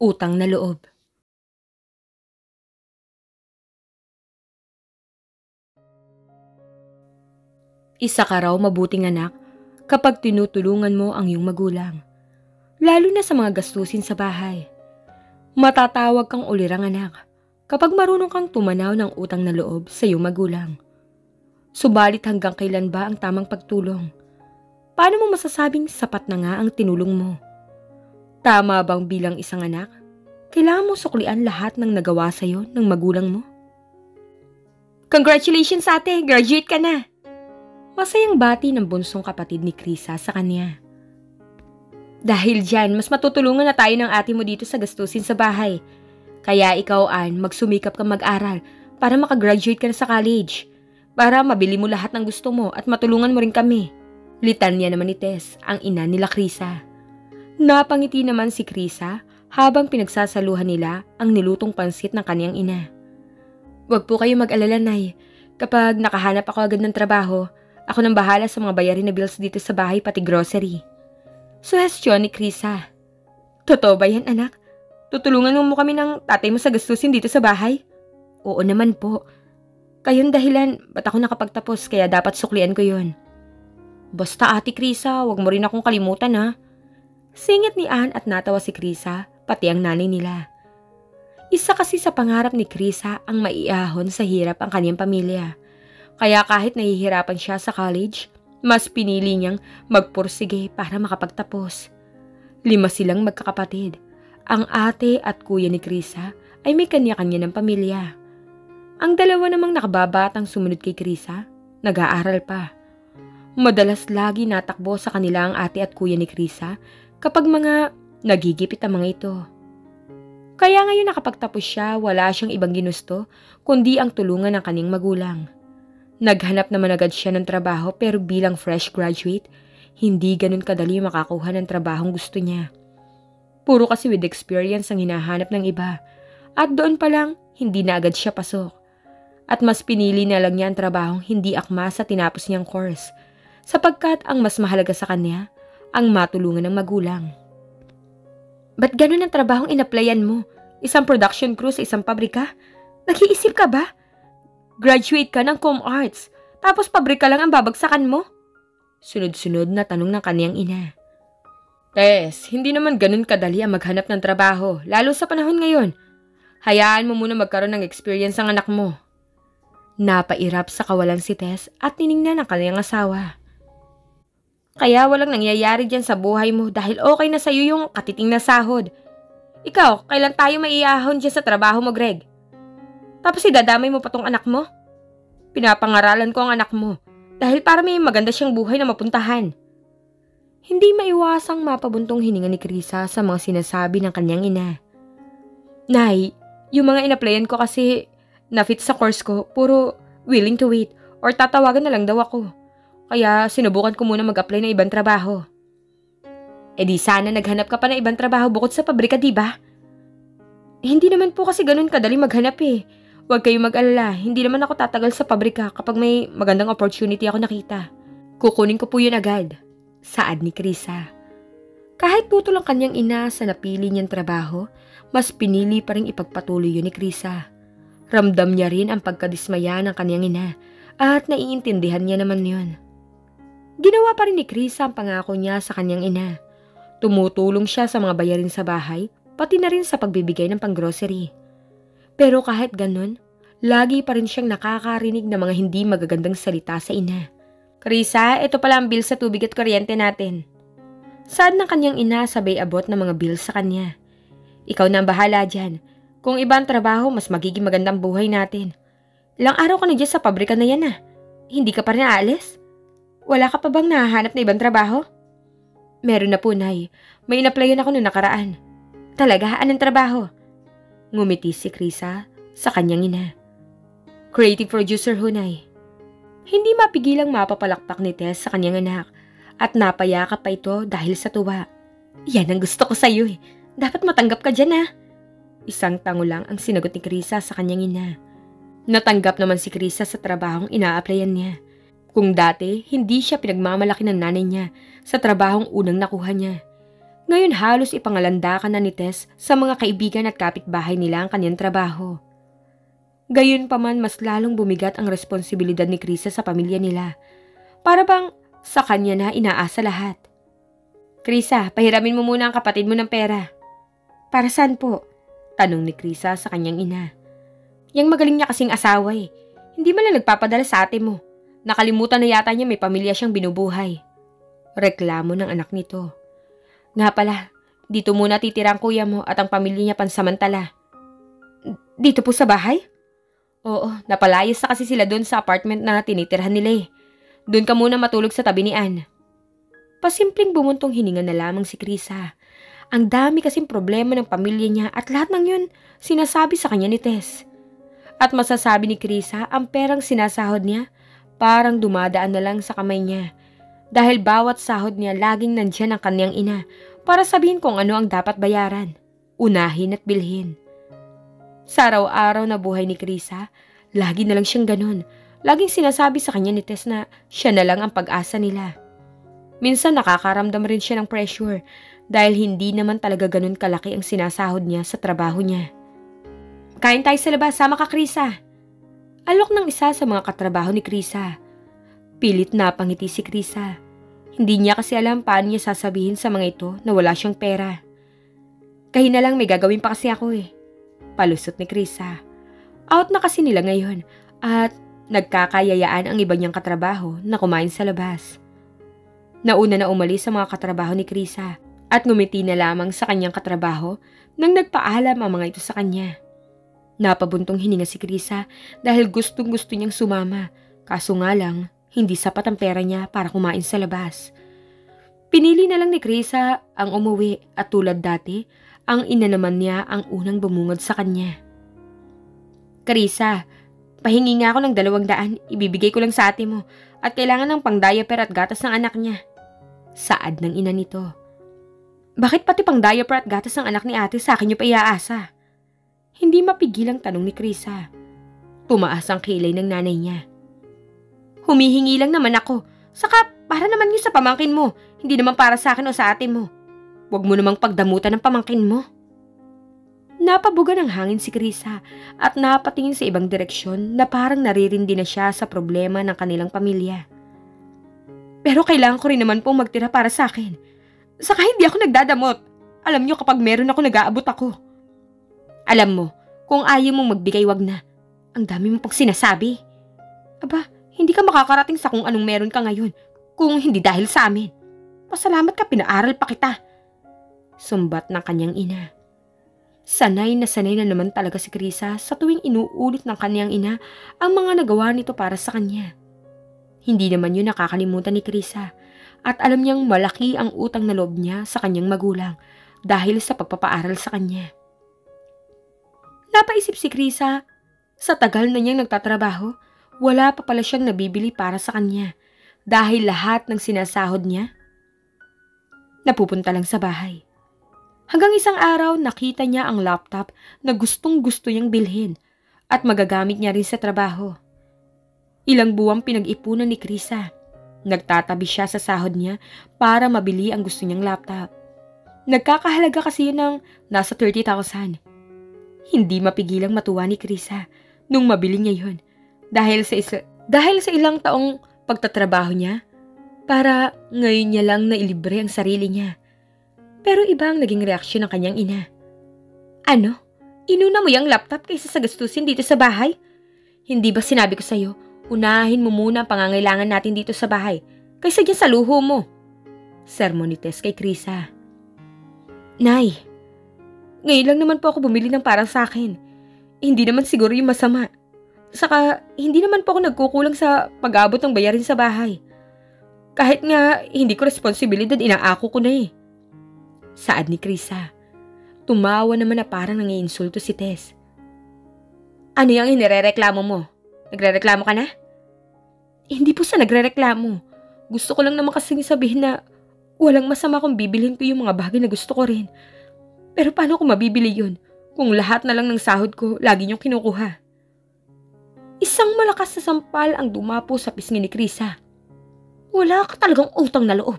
Utang na loob. Isa ka raw mabuting anak kapag tinutulungan mo ang iyong magulang, lalo na sa mga gastusin sa bahay. Matatawag kang ulirang anak kapag marunong kang tumanaw ng utang na loob sa iyong magulang. Subalit hanggang kailan ba ang tamang pagtulong? Paano mo masasabing sapat na nga ang tinulong mo? Tama bang bilang isang anak, kailangan mo suklian lahat ng nagawa sa iyo ng magulang mo? Congratulations ate, graduate ka na! Masayang bati ng bunsong kapatid ni Krisa sa kanya. Dahil dyan, mas matutulungan na tayo ng ate mo dito sa gastusin sa bahay. Kaya ikaw, Ann, magsumikap ka mag-aral para makagraduate ka na sa college. Para mabili mo lahat ng gusto mo at matulungan mo rin kami. Litanya naman ni Tess, ang ina nila Krisa. Napangiti naman si Krisa habang pinagsasaluhan nila ang nilutong pansit ng kaniyang ina. Huwag po kayo mag-alala, Nay. Kapag nakahanap ako agad ng trabaho, ako nang bahala sa mga bayarin na bills dito sa bahay pati grocery. Suhestyon ni Krisa. Totoo ba yan, anak? Tutulungan mo kami ng tatay mo sa gastusin dito sa bahay? Oo naman po. Kayong dahilan, ba't ako nakapagtapos kaya dapat suklian ko yon? Basta ate Krisa, wag mo rin akong kalimutan ha. Singit ni Ann at natawa si Krisa, pati ang nanay nila. Isa kasi sa pangarap ni Krisa ang maiahon sa hirap ang kanyang pamilya. Kaya kahit nahihirapan siya sa college, mas pinili niyang magpursige para makapagtapos. 5 silang magkakapatid. Ang ate at kuya ni Krisa ay may kanya-kanya ng pamilya. Ang dalawa namang nakababatang sumunod kay Krisa, nag-aaral pa. Madalas lagi natakbo sa kanila ang ate at kuya ni Krisa kapag mga nagigipit ang mga ito. Kaya ngayon nakapagtapos siya, wala siyang ibang ginusto kundi ang tulungan ng kanyang magulang. Naghanap naman agad siya ng trabaho pero bilang fresh graduate, hindi ganun kadali makakuha ng trabahong gusto niya. Puro kasi with experience ang hinahanap ng iba at doon pa lang hindi na agad siya pasok. At mas pinili na lang niya ang trabahong hindi akma sa tinapos niyang course sapagkat ang mas mahalaga sa kanya ang matulungan ng magulang. Ba't ganun ang trabahong in-applyan mo? Isang production crew sa isang pabrika? Nag-iisip ka ba? Graduate ka ng Com Arts, tapos pabrika lang ang babagsakan mo? Sunod-sunod na tanong ng kaniyang ina. Tess, hindi naman ganun kadali ang maghanap ng trabaho, lalo sa panahon ngayon. Hayaan mo muna magkaroon ng experience ang anak mo. Napairap sa kawalan si Tess at tiningnan ang kaniyang asawa. Kaya walang nangyayari dyan sa buhay mo dahil okay na sa'yo yung katiting na sahod. Ikaw, kailan tayo maiahon dyan sa trabaho mo, Greg? Tapos idadamay mo pa tong anak mo? Pinapangaralan ko ang anak mo dahil para may maganda siyang buhay na mapuntahan. Hindi maiwasang mapabuntong hininga ni Krisa sa mga sinasabi ng kanyang ina. Nay, yung mga in-applyan ko kasi na-fit sa course ko, puro willing to wait or tatawagan na lang daw ako. Kaya sinubukan ko muna mag-apply ng ibang trabaho. E di sana naghanap ka pa ng ibang trabaho bukod sa pabrika, diba? Hindi naman po kasi ganun kadali maghanap eh. Huwag kayong mag-alala, hindi naman ako tatagal sa pabrika kapag may magandang opportunity ako nakita. Kukunin ko po yun agad. Saad ni Krisa. Kahit putol ang kanyang ina sa napili niyang trabaho, mas pinili pa rin ipagpatuloy yun ni Krisa. Ramdam niya rin ang pagkadismaya ng kanyang ina at naiintindihan niya naman yun. Ginawa pa rin ni Krisa ang pangako niya sa kanyang ina. Tumutulong siya sa mga bayarin sa bahay, pati na rin sa pagbibigay ng pang-grocery. Pero kahit ganun, lagi pa rin siyang nakakarinig ng mga hindi magagandang salita sa ina. Krisa, ito pala ang bill sa tubig at kuryente natin. Saad ng kanyang ina sabay abot ng mga bill sa kanya. Ikaw na ang bahala dyan. Kung iba ang trabaho, mas magiging magandang buhay natin. Ilang araw ka na dyan sa pabrika na yan ah. Hindi ka pa rin aalis? Wala ka pa bang nahahanap na ibang trabaho? Meron na po, Nay. May in-applyan ako noong nakaraan. Talaga? Anong trabaho? Ngumiti si Krisa sa kanyang ina. Creative producer ho, Nay. Hindi mapigilang mapapalakpak ni Tess sa kanyang anak at napayakap pa ito dahil sa tuwa. Yan ang gusto ko sa'yo eh. Dapat matanggap ka dyan ah. Isang tango lang ang sinagot ni Krisa sa kanyang ina. Natanggap naman si Krisa sa trabahong ina-applyan niya. Kung dati, hindi siya pinagmamalaki ng nanay niya sa trabahong unang nakuha niya. Ngayon halos ipangalandakan na ni Tess sa mga kaibigan at kapitbahay nila ang kanyang trabaho. Gayunpaman mas lalong bumigat ang responsibilidad ni Krisa sa pamilya nila. Para bang sa kanya na inaasa lahat. Krisa, pahiramin mo muna ang kapatid mo ng pera. Para saan po? Tanong ni Krisa sa kanyang ina. Yang magaling niya kasing asawa eh. Hindi man lang nagpapadala sa ate mo. Nakalimutan na yata niya may pamilya siyang binubuhay. Reklamo ng anak nito. Nga pala, dito muna titira ang kuya mo at ang pamilya niya pansamantala. Dito po sa bahay? Oo, napalayas na kasi sila doon sa apartment na tinitirhan nila eh. Doon ka muna matulog sa tabi ni Ann. Pasimpleng bumuntong hininga na lamang si Krisa. Ang dami kasing problema ng pamilya niya at lahat ng yun sinasabi sa kanya ni Tess. At masasabi ni Krisa ang perang sinasahod niya parang dumadaan na lang sa kamay niya. Dahil bawat sahod niya laging nandyan ang kanyang ina para sabihin kung ano ang dapat bayaran, unahin at bilhin. Sa araw-araw na buhay ni Krisa, lagi na lang siyang ganun. Laging sinasabi sa kanya ni Tess na siya na lang ang pag-asa nila. Minsan nakakaramdam rin siya ng pressure dahil hindi naman talaga ganun kalaki ang sinasahod niya sa trabaho niya. Kain tayo sa labas, sama ka Krisa. Alok ng isa sa mga katrabaho ni Krisa. Pilit na pangiti si Krisa. Hindi niya kasi alam paano niya sasabihin sa mga ito na wala siyang pera. Kahi na lang may gagawin pa kasi ako eh. Palusot ni Krisa. Out na kasi nila ngayon at nagkakayayaan ang iba niyang katrabaho na kumain sa labas. Nauna na umalis sa mga katrabaho ni Krisa at ngumiti na lamang sa kanyang katrabaho nang nagpaalam ang mga ito sa kanya. Napabuntong hininga si Krisa dahil gustong-gusto niyang sumama, kaso nga lang hindi sapat ang pera niya para kumain sa labas. Pinili na lang ni Krisa ang umuwi at tulad dati, ang ina naman niya ang unang bumungad sa kanya. Krisa, pahingi nga ako ng 200, ibibigay ko lang sa ate mo at kailangan ng pang-diaper at gatas ng anak niya. Saad ng ina nito. Bakit pati pang-diaper at gatas ng anak ni ate sa akin niyo pa iaasa? Hindi mapigil ang tanong ni Krisa. Tumaas ang kilay ng nanay niya. Humihingi lang naman ako. Saka para naman yun sa pamangkin mo. Hindi naman para sa akin o sa ate mo. Huwag mo namang pagdamutan ng pamangkin mo. Napabuga ng hangin si Krisa at napatingin sa ibang direksyon na parang naririndi na siya sa problema ng kanilang pamilya. Pero kailangan ko rin naman pong magtira para sa akin. Saka hindi ako nagdadamot. Alam niyo kapag meron ako nag-aabot ako. Alam mo, kung ayaw mong magbigay wag na. Ang dami mo pang sinasabi. Aba, hindi ka makakarating sa kung anong meron ka ngayon kung hindi dahil sa amin. Pasalamat ka, pinaaral pa kita. Sumbat ng kanyang ina. Sanay na naman talaga si Krisa sa tuwing inuulit ng kanyang ina ang mga nagawa nito para sa kanya. Hindi naman yun nakakalimutan ni Krisa at alam niyang malaki ang utang na loob niya sa kanyang magulang dahil sa pagpapaaral sa kanya. Napaisip si Krisa, sa tagal na niyang nagtatrabaho, wala pa pala siyang nabibili para sa kanya dahil lahat ng sinasahod niya napupunta lang sa bahay. Hanggang isang araw nakita niya ang laptop na gustong-gusto niyang bilhin at magagamit niya rin sa trabaho. Ilang buwang pinag-ipunan ni Krisa. Nagtatabi siya sa sahod niya para mabili ang gusto niyang laptop. Nagkakahalaga kasi yun ng nasa 30,000. Hindi mapigilang matuwa ni Krisa nung mabili niya yun. Dahil sa ilang taong pagtatrabaho niya, para ngayon niya lang nailibre ang sarili niya. Pero iba ang naging reaksyon ng kanyang ina. Ano? Inuna mo yung laptop kaysa sa gastusin dito sa bahay? Hindi ba sinabi ko sa'yo, unahin mo muna ang pangangailangan natin dito sa bahay kaysa dyan sa luho mo? Sermon ni Tess kay Krisa. Nay, ngayon lang naman po ako bumili ng para sa akin. Hindi naman siguro yung masama. Saka, hindi naman po ako nagkukulang sa pag-abot ng bayarin sa bahay. Kahit nga, hindi ko responsibilidad, inaako ko na eh. Saad ni Krisa. Tumawa naman na parang nangiinsulto si Tess. Ano yung inirereklamo mo? Nagrereklamo ka na? Hindi po sa nagrereklamo. Gusto ko lang naman kasing sabihin na walang masama kung bibilhin ko yung mga bagay na gusto ko rin. Pero paano ko mabibili yun kung lahat na lang ng sahod ko lagi niyong kinukuha? Isang malakas na sampal ang dumapo sa pisngi ni Krisa. Wala ka talagang utang na loob.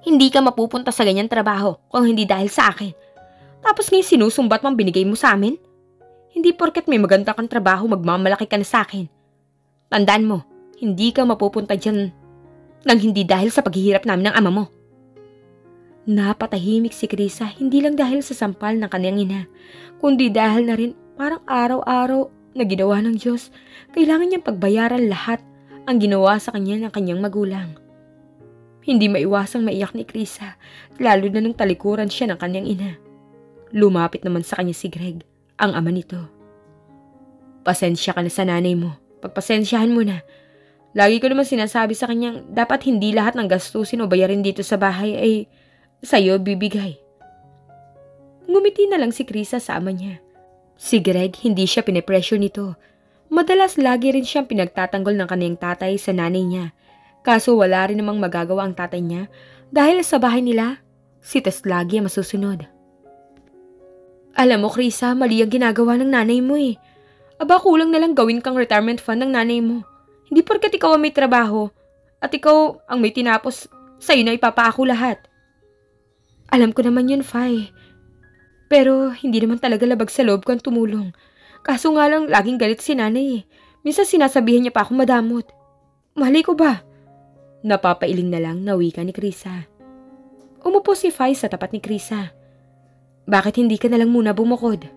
Hindi ka mapupunta sa ganyang trabaho kung hindi dahil sa akin. Tapos ngayon sinusumbat mo ang binigay mo sa amin? Hindi porket may maganda kang trabaho magmamalaki ka na sa akin. Tandaan mo, hindi ka mapupunta dyan nang hindi dahil sa paghihirap namin ng ama mo. Napatahimik si Krisa hindi lang dahil sa sampal ng kanyang ina, kundi dahil na rin parang araw-araw na ginawa ng Diyos, kailangan niyang pagbayaran lahat ang ginawa sa kanya ng kanyang magulang. Hindi maiwasang maiyak ni Krisa, lalo na nung talikuran siya ng kanyang ina. Lumapit naman sa kanya si Greg, ang ama nito. Pasensya ka na sa nanay mo, pagpasensyahan mo na. Lagi ko naman sinasabi sa kanyang dapat hindi lahat ng gastusin o bayarin dito sa bahay ay sa'yo bibigay. Ngumiti na lang si Krisa sa ama niya. Si Greg hindi siya pinipressure nito. Madalas lagi rin siyang pinagtatanggol ng kanyang tatay sa nanay niya. Kaso wala rin namang magagawa ang tatay niya dahil sa bahay nila, si Tess lagi ang masusunod. Alam mo Krisa, mali ang ginagawa ng nanay mo eh. Aba kulang na lang gawin kang retirement fund ng nanay mo. Hindi porket ikaw ang may trabaho at ikaw ang may tinapos, sa'yo na ipapaako lahat. Alam ko naman yun, Fay. Pero hindi naman talaga labag sa loob ko ang tumulong. Kaso nga lang laging galit si nanay eh. Minsan sinasabihan niya pa ako madamot. Mali ko ba? Napapailing na lang na wika ni Krisa. Umupo si Fay sa tapat ni Krisa. Bakit hindi ka na lang muna bumukod?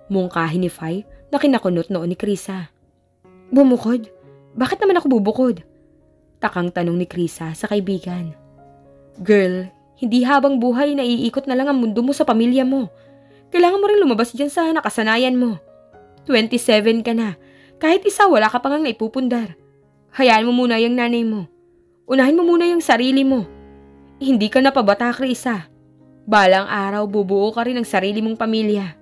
Mungkahin ni Fay na kinakunot noon ni Krisa. Bumukod? Bakit naman ako bubukod? Takang tanong ni Krisa sa kaibigan. Girl, hindi habang buhay na iikot na lang ang mundo mo sa pamilya mo. Kailangan mo rin lumabas dyan sa nakasanayan mo. 27 ka na. Kahit isa wala ka pa ngang naipupundar. Hayaan mo muna yung nanay mo. Unahin mo muna yung sarili mo. Hindi ka na pabata, Krisa. Balang araw bubuo ka rin ng sarili mong pamilya.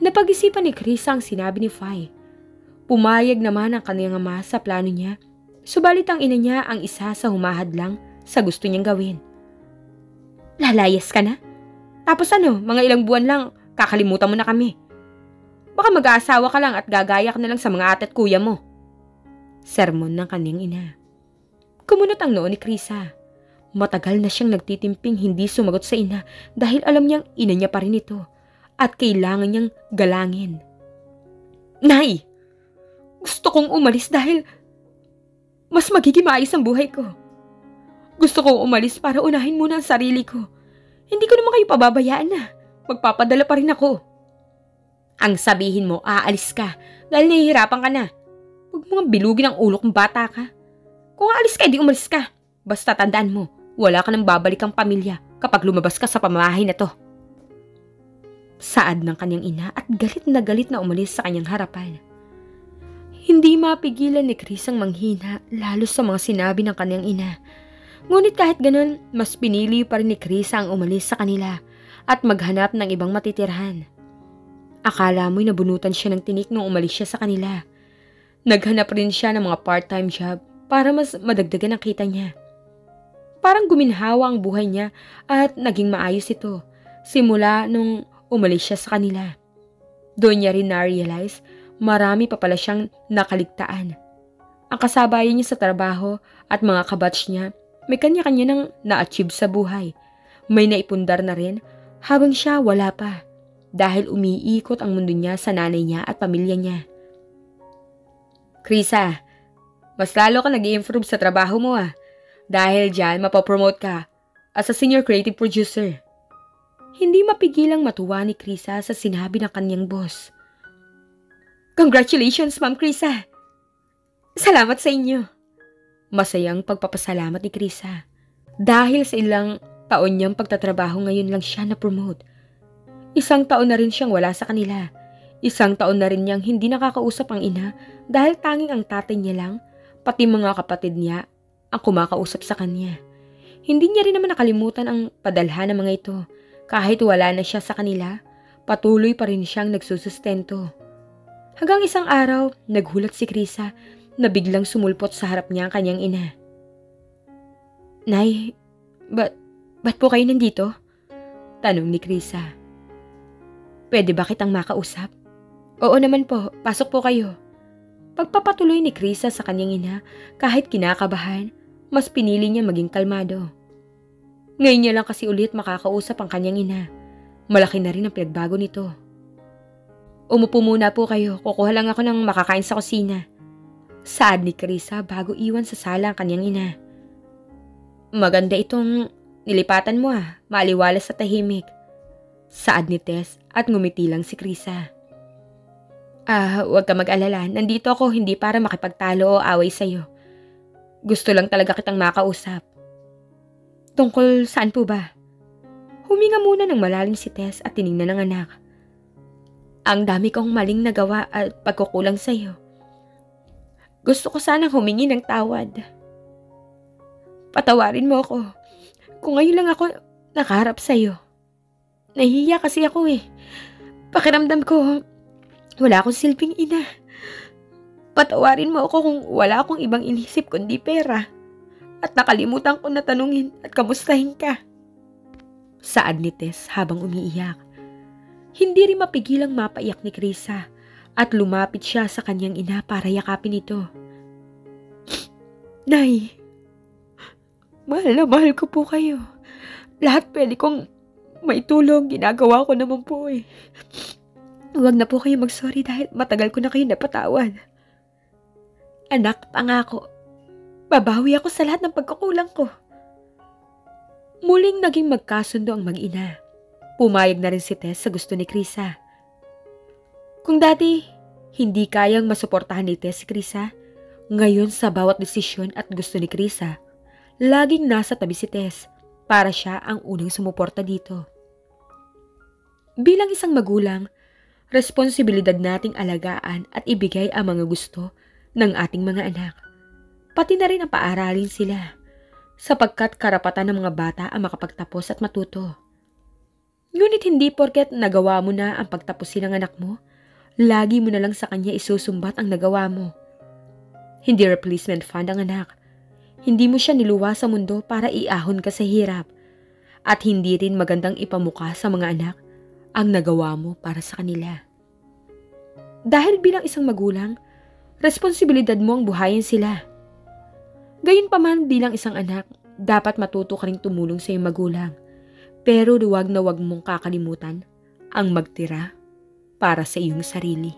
Napag-isipan ni Krisa ang sinabi ni Fay. Pumayag naman ang kanyang ama sa plano niya, subalit ang ina niya ang isa sa humahadlang sa gusto niyang gawin. Lalayas ka na? Tapos ano, mga ilang buwan lang, kakalimutan mo na kami. Baka mag-aasawa ka lang at gagaya ka na lang sa mga ate at kuya mo. Sermon ng kanyang ina. Kumunot ang noo ni Krisa. Matagal na siyang nagtitimping hindi sumagot sa ina dahil alam niyang ina niya pa rin ito at kailangan niyang galangin. Nay! Gusto kong umalis dahil mas magiging maayos ang buhay ko. Gusto kong umalis para unahin muna ang sarili ko. Hindi ko naman kayo pababayaan na. Magpapadala pa rin ako. Ang sabihin mo, aalis ka dahil nahihirapan ka na. Huwag mo nga bilugin ang ulo kung bata ka. Kung aalis ka, di umalis ka. Basta tandaan mo, wala ka nang babalik ang pamilya kapag lumabas ka sa pamamahay na to. Saad ng kanyang ina at galit na umalis sa kanyang harapan. Hindi mapigilan ni Chris ang manghina lalo sa mga sinabi ng kanyang ina. Ngunit kahit ganun, mas pinili pa rin ni Chris ang umalis sa kanila at maghanap ng ibang matitirhan. Akala mo'y nabunutan siya ng tinik nung umalis siya sa kanila. Naghanap rin siya ng mga part-time job para mas madagdagan ang kita niya. Parang guminhawa ang buhay niya at naging maayos ito simula nung umalis siya sa kanila. Doon niya rin na-realize marami pa pala siyang nakaligtaan. Ang kasabayan niya sa trabaho at mga kabatch niya, may kanya-kanya nang na-achieve sa buhay. May naipundar na rin habang siya wala pa dahil umiikot ang mundo niya sa nanay niya at pamilya niya. Krisa, mas lalo ka nag-i-improve sa trabaho mo ah. Dahil dyan, mapopromote ka as a senior creative producer. Hindi mapigilang matuwa ni Krisa sa sinabi ng kanyang boss. Congratulations, Ma'am Krisa. Salamat sa inyo. Masayang pagpapasalamat ni Krisa. Dahil sa ilang taon niyang pagtatrabaho ngayon lang siya na-promote. Isang taon na rin siyang wala sa kanila. Isang taon na rin niyang hindi nakakausap ang ina dahil tanging ang tatay niya lang, pati mga kapatid niya, ang kumakausap sa kanya. Hindi niya rin naman nakalimutan ang padalhan ng mga ito. Kahit wala na siya sa kanila, patuloy pa rin siyang nagsusustento. Hanggang isang araw, naghulat si Krisa na biglang sumulpot sa harap niya ang kanyang ina. Nay, ba't po kayo nandito? Tanong ni Krisa. Pwede ba kitang makausap? Oo naman po, pasok po kayo. Pagpapatuloy ni Krisa sa kanyang ina, kahit kinakabahan, mas pinili niya maging kalmado. Ngayon niya lang kasi ulit makakausap ang kanyang ina. Malaki na rin ang pinagbago nito. Umupo muna po kayo, kukuha lang ako ng makakain sa kusina. Saad ni Krisa bago iwan sa sala ang kanyang ina. Maganda itong nilipatan mo maaliwalas sa tahimik. Saad ni Tess at ngumiti lang si Krisa. Huwag ka mag-alala, nandito ako hindi para makipagtalo o away sa'yo. Gusto lang talaga kitang makausap. Tungkol saan po ba? Huminga muna ng malalim si Tess at tiningnan ng anak. Ang dami kong maling nagawa at pagkukulang sa'yo. Gusto ko sanang humingi ng tawad. Patawarin mo ako. Kung ngayon lang ako nakaharap sa'yo. Nahihiya kasi ako Pakiramdam ko, wala akong silbing ina. Patawarin mo ako kung wala akong ibang inisip kundi pera. At nakalimutan ko na tanungin at kamustahin ka. Saad ni Tess habang umiiyak. Hindi rin mapigilang mapaiyak ni Krisa at lumapit siya sa kanyang ina para yakapin ito. Nay, mahal na mahal ko po kayo. Lahat pwede kong maitulong, ginagawa ko naman po Huwag na po kayo mag-sorry dahil matagal ko na kayo napatawad. Anak, pangako, babawi ako sa lahat ng pagkukulang ko. Muling naging magkasundo ang mag-ina. Pumayag na rin si Tess sa gusto ni Krisa. Kung dati, hindi kayang masuportahan ni Tess si Krisa, ngayon sa bawat desisyon at gusto ni Krisa, laging nasa tabi si Tess para siya ang unang sumuporta dito. Bilang isang magulang, responsibilidad nating alagaan at ibigay ang mga gusto ng ating mga anak. Pati na rin ang paaralin sila, sapagkat karapatan ng mga bata ang makapagtapos at matuto. Ngunit hindi porket nagawa mo na ang pagtapusin ng anak mo, lagi mo na lang sa kanya isusumbat ang nagawa mo. Hindi replacement fund ang anak. Hindi mo siya niluwa sa mundo para iahon ka sa hirap. At hindi rin magandang ipamukha sa mga anak ang nagawa mo para sa kanila. Dahil bilang isang magulang, responsibilidad mo ang buhayin sila. Gayunpaman bilang isang anak, dapat matuto ka rin tumulong sa iyong magulang. Pero huwag na huwag mong kakalimutan ang magtira para sa iyong sarili.